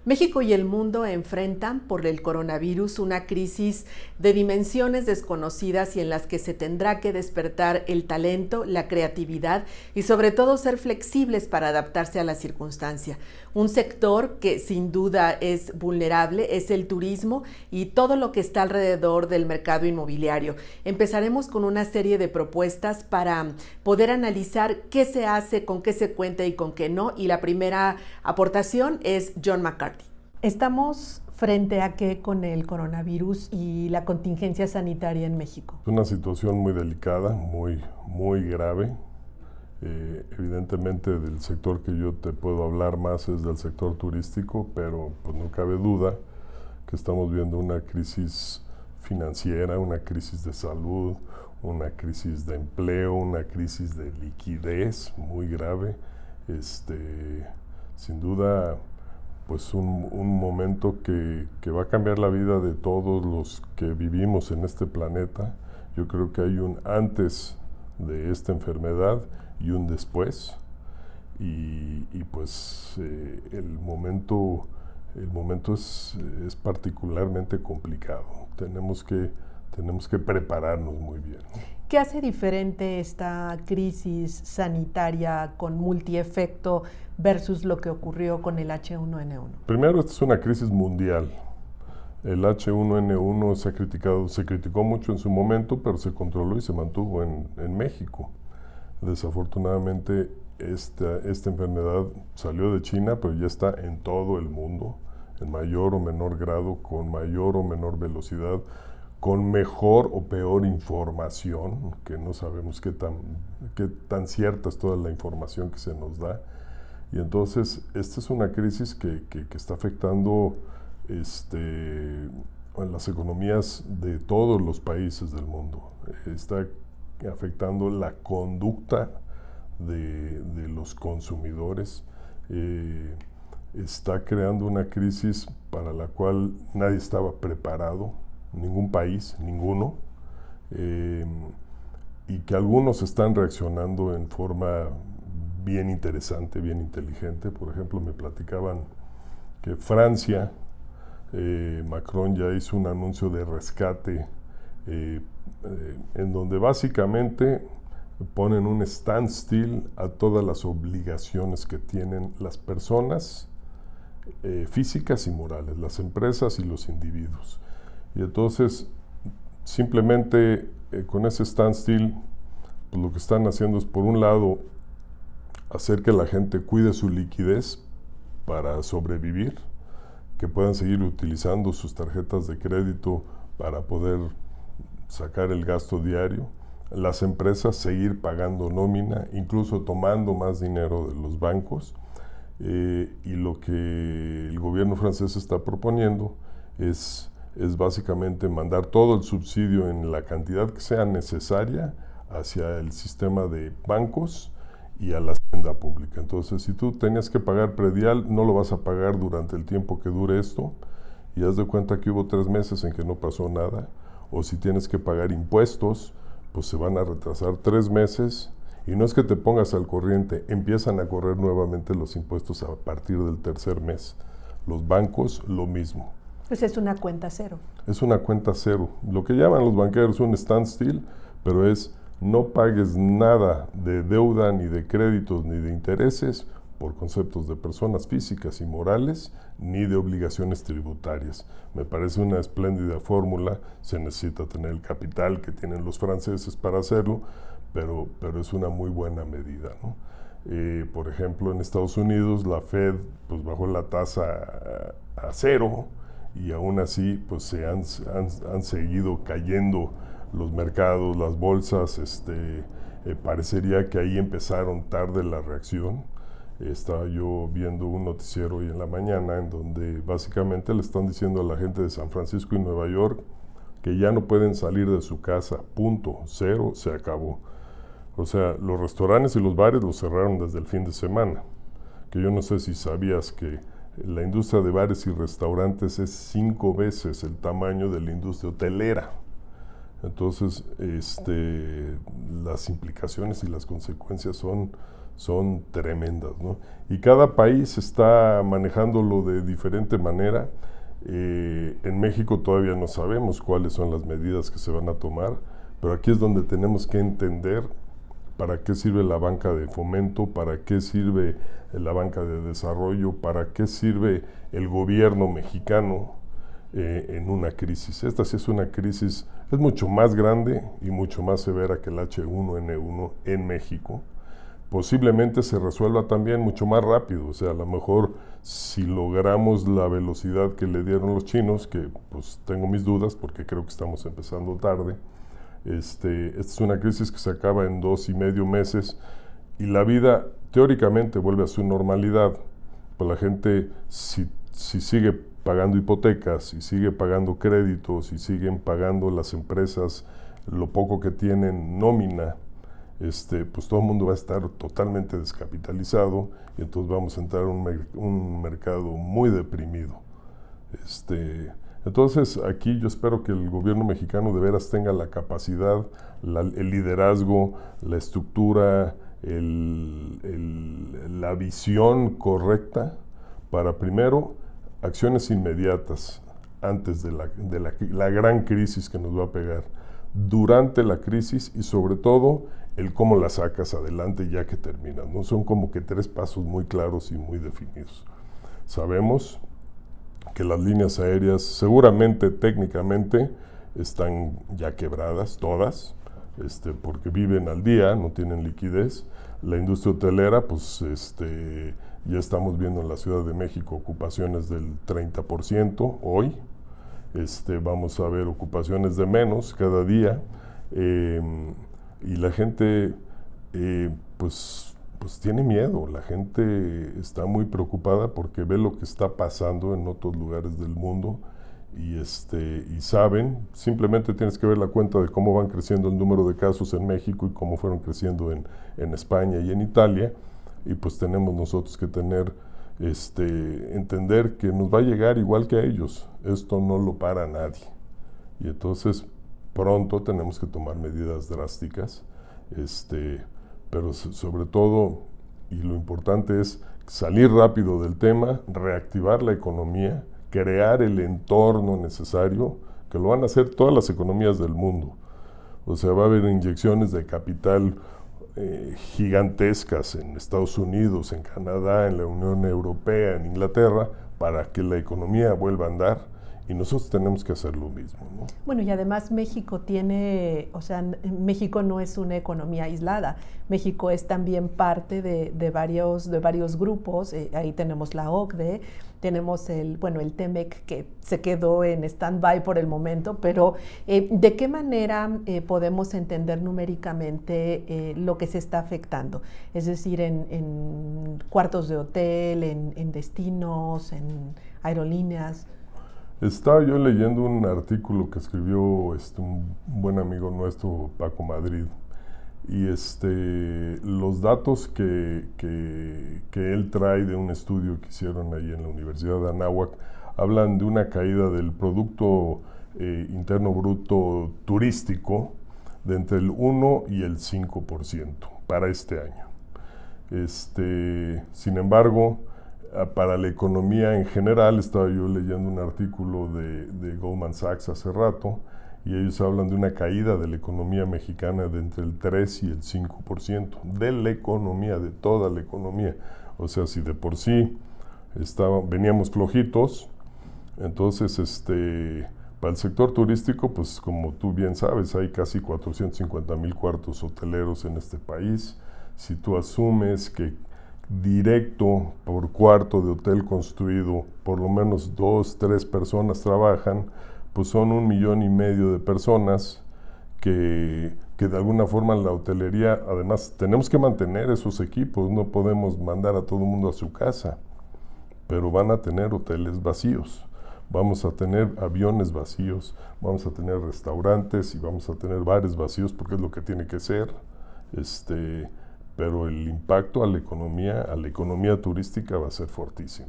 México y el mundo enfrentan por el coronavirus una crisis de dimensiones desconocidas y en las que se tendrá que despertar el talento, la creatividad y sobre todo ser flexibles para adaptarse a la circunstancia. Un sector que sin duda es vulnerable es el turismo y todo lo que está alrededor del mercado inmobiliario. Empezaremos con una serie de propuestas para poder analizar qué se hace, con qué se cuenta y con qué no. Y la primera aportación es John McCarthy. Estamos frente a qué con el coronavirus y la contingencia sanitaria en México. Es una situación muy delicada, muy grave. Evidentemente del sector que yo te puedo hablar más es del sector turístico, pero pues no cabe duda que estamos viendo una crisis financiera, una crisis de salud, una crisis de empleo, una crisis de liquidez muy grave. Sin duda, pues un momento que va a cambiar la vida de todos los que vivimos en este planeta. Yo creo que hay un antes de esta enfermedad y un después, y pues el momento es particularmente complicado. Tenemos que prepararnos muy bien, ¿no? ¿Qué hace diferente esta crisis sanitaria con multiefecto versus lo que ocurrió con el H1N1? Primero, esta es una crisis mundial. El H1N1 se criticó mucho en su momento, pero se controló y se mantuvo en México. Desafortunadamente, esta enfermedad salió de China, pero ya está en todo el mundo, en mayor o menor grado, con mayor o menor velocidad, con mejor o peor información, que no sabemos qué tan cierta es toda la información que se nos da. Y entonces, esta es una crisis que está afectando a las economías de todos los países del mundo. Está afectando la conducta de los consumidores. Está creando una crisis para la cual nadie estaba preparado, ningún país, ninguno, y que algunos están reaccionando en forma bien interesante, bien inteligente. Por ejemplo, me platicaban que Francia, Macron ya hizo un anuncio de rescate en donde básicamente ponen un standstill a todas las obligaciones que tienen las personas físicas y morales, las empresas y los individuos. Y entonces, simplemente con ese standstill, pues lo que están haciendo es, por un lado, hacer que la gente cuide su liquidez para sobrevivir, que puedan seguir utilizando sus tarjetas de crédito para poder sacar el gasto diario, las empresas seguir pagando nómina, incluso tomando más dinero de los bancos, y lo que el gobierno francés está proponiendo es básicamente mandar todo el subsidio en la cantidad que sea necesaria hacia el sistema de bancos y a la hacienda pública. Entonces, si tú tenías que pagar predial, no lo vas a pagar durante el tiempo que dure esto, y haz de cuenta que hubo 3 meses en que no pasó nada. O si tienes que pagar impuestos, pues se van a retrasar 3 meses, y no es que te pongas al corriente, empiezan a correr nuevamente los impuestos a partir del 3er mes. Los bancos, lo mismo. Pues es una cuenta cero. Es una cuenta cero. Lo que llaman los banqueros un standstill, pero es no pagues nada de deuda, ni de créditos, ni de intereses por conceptos de personas físicas y morales, ni de obligaciones tributarias. Me parece una espléndida fórmula. Se necesita tener el capital que tienen los franceses para hacerlo, pero es una muy buena medida, ¿no? Por ejemplo, en Estados Unidos la Fed pues bajó la tasa a 0, y aún así pues se han seguido cayendo los mercados, las bolsas. Parecería que ahí empezaron tarde la reacción. Estaba yo viendo un noticiero hoy en la mañana en donde básicamente le están diciendo a la gente de San Francisco y Nueva York que ya no pueden salir de su casa, punto, cero, se acabó. O sea, los restaurantes y los bares los cerraron desde el fin de semana, que yo no sé si sabías que la industria de bares y restaurantes es 5 veces el tamaño de la industria hotelera. Entonces, las implicaciones y las consecuencias son son tremendas, ¿no? Y cada país está manejándolo de diferente manera. En México todavía no sabemos cuáles son las medidas que se van a tomar, pero aquí es donde tenemos que entender para qué sirve la banca de fomento, para qué sirve la banca de desarrollo, para qué sirve el gobierno mexicano en una crisis. Esta sí es una crisis, es mucho más grande y mucho más severa que el H1N1 en México. Posiblemente se resuelva también mucho más rápido, o sea, a lo mejor si logramos la velocidad que le dieron los chinos, que pues tengo mis dudas porque creo que estamos empezando tarde. Esta es una crisis que se acaba en 2,5 meses y la vida teóricamente vuelve a su normalidad. Pues la gente, si sigue pagando hipotecas, si sigue pagando créditos, si siguen pagando las empresas lo poco que tienen nómina, pues todo el mundo va a estar totalmente descapitalizado y entonces vamos a entrar a un mercado muy deprimido. Entonces aquí yo espero que el gobierno mexicano de veras tenga la capacidad, el liderazgo, la estructura, la visión correcta para primero acciones inmediatas antes de la gran crisis que nos va a pegar, durante la crisis y sobre todo el cómo la sacas adelante ya que terminas, ¿no? Son como que 3 pasos muy claros y muy definidos. Sabemos que las líneas aéreas seguramente técnicamente están ya quebradas, todas, porque viven al día, no tienen liquidez. La industria hotelera, pues ya estamos viendo en la Ciudad de México ocupaciones del 30% hoy. Vamos a ver ocupaciones de menos cada día. Y la gente, pues tiene miedo, la gente está muy preocupada porque ve lo que está pasando en otros lugares del mundo y saben, simplemente tienes que ver la cuenta de cómo van creciendo el número de casos en México y cómo fueron creciendo en España y en Italia, y pues tenemos nosotros que entender que nos va a llegar igual que a ellos, esto no lo para nadie, y entonces pronto tenemos que tomar medidas drásticas, pero sobre todo, y lo importante es salir rápido del tema, reactivar la economía, crear el entorno necesario, que lo van a hacer todas las economías del mundo. O sea, va a haber inyecciones de capital gigantescas en Estados Unidos, en Canadá, en la Unión Europea, en Inglaterra, para que la economía vuelva a andar. Y nosotros tenemos que hacer lo mismo, ¿no? Bueno, y además México México no es una economía aislada. México es también parte de varios grupos. Ahí tenemos la OCDE, tenemos el TEMEC, que se quedó en stand-by por el momento, pero ¿de qué manera podemos entender numéricamente lo que se está afectando? Es decir, en cuartos de hotel, en destinos, en aerolíneas. Estaba yo leyendo un artículo que escribió un buen amigo nuestro, Paco Madrid, y los datos que él trae de un estudio que hicieron ahí en la Universidad de Anáhuac hablan de una caída del Producto Interno Bruto turístico de entre el 1 y el 5% para este año. Sin embargo, para la economía en general, estaba yo leyendo un artículo de Goldman Sachs hace rato, y ellos hablan de una caída de la economía mexicana de entre el 3 y el 5%, de la economía, de toda la economía. O sea, si de por sí veníamos flojitos, entonces para el sector turístico, pues como tú bien sabes, hay casi 450,000 cuartos hoteleros en este país. Si tú asumes que directo por cuarto de hotel construido, por lo menos 2, 3 personas trabajan, pues son 1,5 millones de personas que de alguna forma en la hotelería, además tenemos que mantener esos equipos, no podemos mandar a todo el mundo a su casa, pero van a tener hoteles vacíos, vamos a tener aviones vacíos, vamos a tener restaurantes y vamos a tener bares vacíos, porque es lo que tiene que ser, pero el impacto a la economía turística va a ser fortísimo.